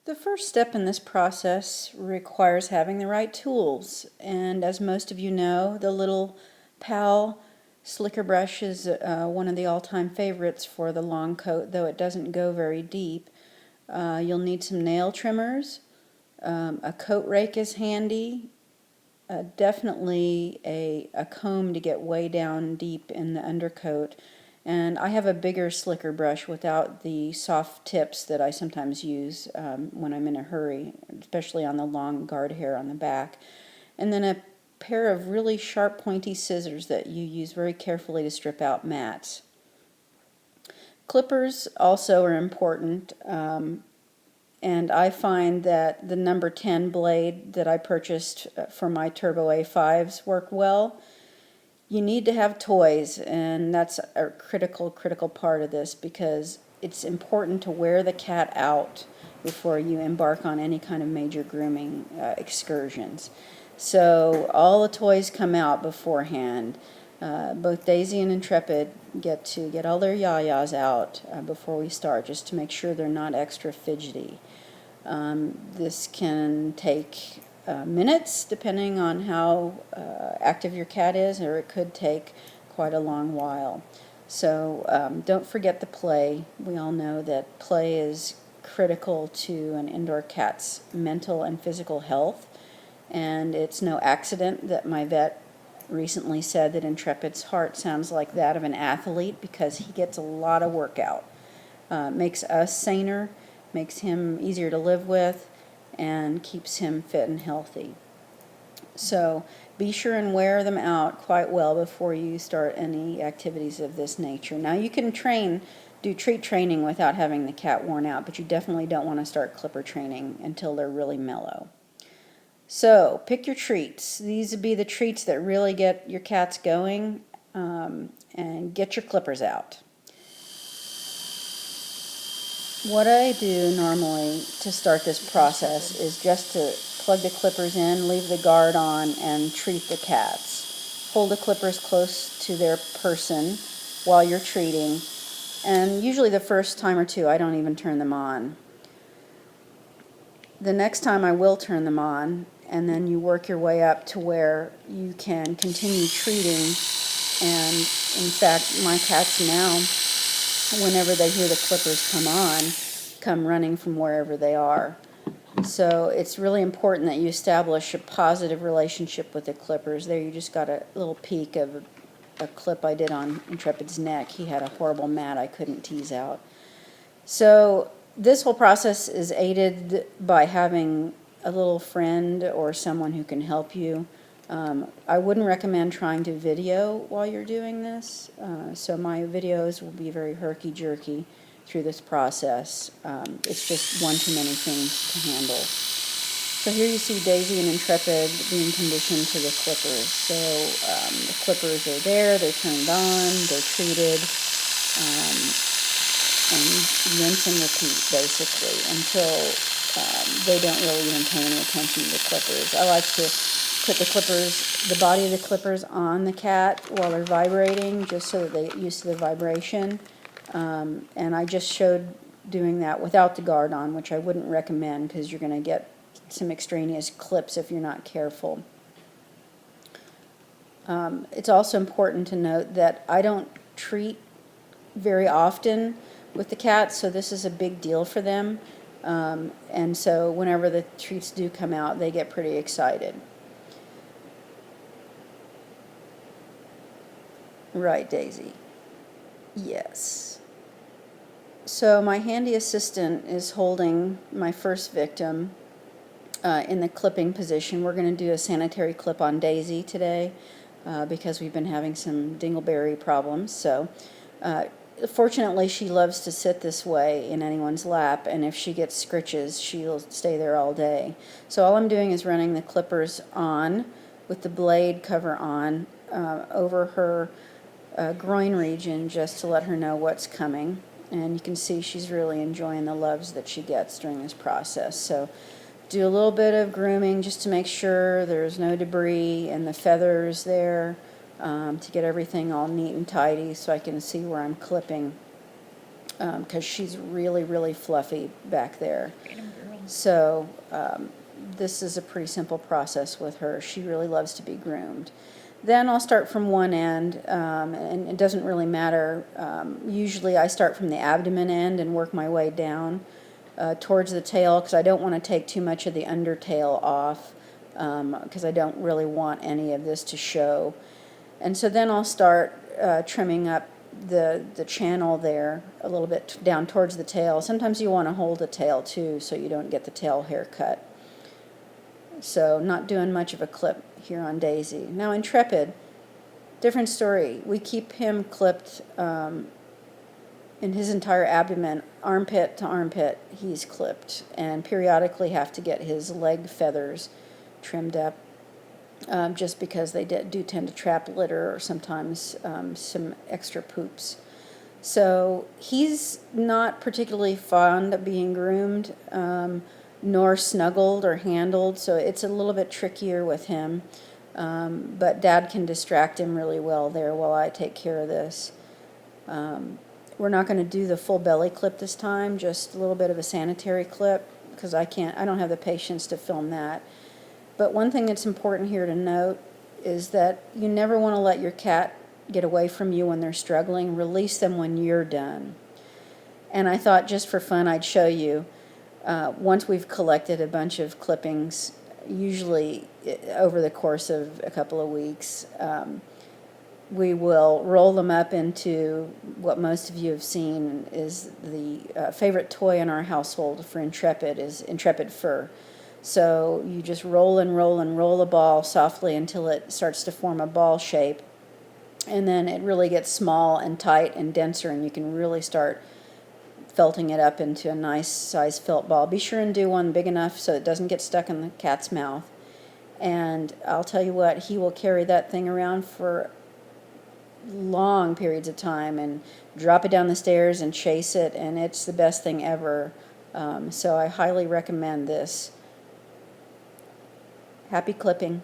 The first step in this process requires having the right tools, and as most of you know, the little PAL slicker brush is one of the all-time favorites for the long coat, though it doesn't go very deep. You'll need some nail trimmers, a coat rake is handy, definitely a comb to get way down deep in the undercoat. And I have a bigger slicker brush without the soft tips that I sometimes use when I'm in a hurry, especially on the long guard hair on the back. And then a pair of really sharp pointy scissors that you use very carefully to strip out mats. Clippers also are important. And I find that the number 10 blade that I purchased for my Turbo A5s work well. You need to have toys, and that's a critical part of this, because it's important to wear the cat out before you embark on any kind of major grooming excursions. So all the toys come out beforehand. Both Daisy and Intrepid get all their yayas out before we start, just to make sure they're not extra fidgety. This can take minutes, depending on how active your cat is, or it could take quite a long while. So don't forget the play. We all know that play is critical to an indoor cat's mental and physical health, and it's no accident that my vet recently said that Intrepid's heart sounds like that of an athlete, because he gets a lot of workout. Makes us saner, makes him easier to live with, and keeps him fit and healthy. So be sure and wear them out quite well before you start any activities of this nature. Now you can do treat training without having the cat worn out, but you definitely don't want to start clipper training until they're really mellow. So pick your treats. These would be the treats that really get your cats going, and get your clippers out. What I do normally to start this process is just to plug the clippers in, leave the guard on, and treat the cats. Hold the clippers close to their person while you're treating, and usually the first time or two I don't even turn them on. The next time I will turn them on, and then you work your way up to where you can continue treating. And in fact, my cats now, whenever they hear the clippers come on, come running from wherever they are. So it's really important that you establish a positive relationship with the clippers. There you just got a little peek of a clip I did on Intrepid's neck. He had a horrible mat I couldn't tease out. So this whole process is aided by having a little friend or someone who can help you. I wouldn't recommend trying to video while you're doing this, so my videos will be very herky-jerky through this process. It's just one too many things to handle. So here you see Daisy and Intrepid being conditioned to the clippers. So the clippers are there, they're turned on, they're treated, and rinse and repeat basically until they don't really even pay any attention to the clippers. I like to put the body of the clippers on the cat while they're vibrating, just so that they get used to the vibration. And I just showed doing that without the guard on, which I wouldn't recommend, because you're going to get some extraneous clips if you're not careful. It's also important to note that I don't treat very often with the cats, so this is a big deal for them. And so whenever the treats do come out, they get pretty excited. Right, Daisy? Yes. So my handy assistant is holding my first victim in the clipping position. We're going to do a sanitary clip on Daisy today because we've been having some dingleberry problems. So fortunately, she loves to sit this way in anyone's lap, and if she gets scritches, she'll stay there all day. So all I'm doing is running the clippers on with the blade cover on over her groin region, just to let her know what's coming. And you can see she's really enjoying the loves that she gets during this process. So do a little bit of grooming just to make sure there's no debris and the feathers there, to get everything all neat and tidy so I can see where I'm clipping, because she's really fluffy back there. So this is a pretty simple process with her. She really loves to be groomed. Then I'll start from one end, and it doesn't really matter. Usually I start from the abdomen end and work my way down towards the tail, because I don't want to take too much of the undertail off, because I don't really want any of this to show. And so then I'll start trimming up the channel there a little bit down towards the tail. Sometimes you want to hold the tail too, so you don't get the tail hair cut. So not doing much of a clip here on Daisy. Now Intrepid, different story. We keep him clipped in his entire abdomen, armpit to armpit, he's clipped, and periodically have to get his leg feathers trimmed up, just because they do tend to trap litter or sometimes some extra poops. So he's not particularly fond of being groomed, nor snuggled or handled, so it's a little bit trickier with him. But Dad can distract him really well there while I take care of this. We're not going to do the full belly clip this time, just a little bit of a sanitary clip, because I don't have the patience to film that. But one thing that's important here to note is that you never want to let your cat get away from you when they're struggling. Release them when you're done. And I thought just for fun I'd show you, once we've collected a bunch of clippings, usually over the course of a couple of weeks, we will roll them up into what most of you have seen is the favorite toy in our household for Intrepid is Intrepid Fur. So you just roll and roll and roll the ball softly until it starts to form a ball shape, and then it really gets small and tight and denser, and you can really start felting it up into a nice size felt ball. Be sure and do one big enough so it doesn't get stuck in the cat's mouth. And I'll tell you what, he will carry that thing around for long periods of time and drop it down the stairs and chase it, and it's the best thing ever. So I highly recommend this. Happy clipping.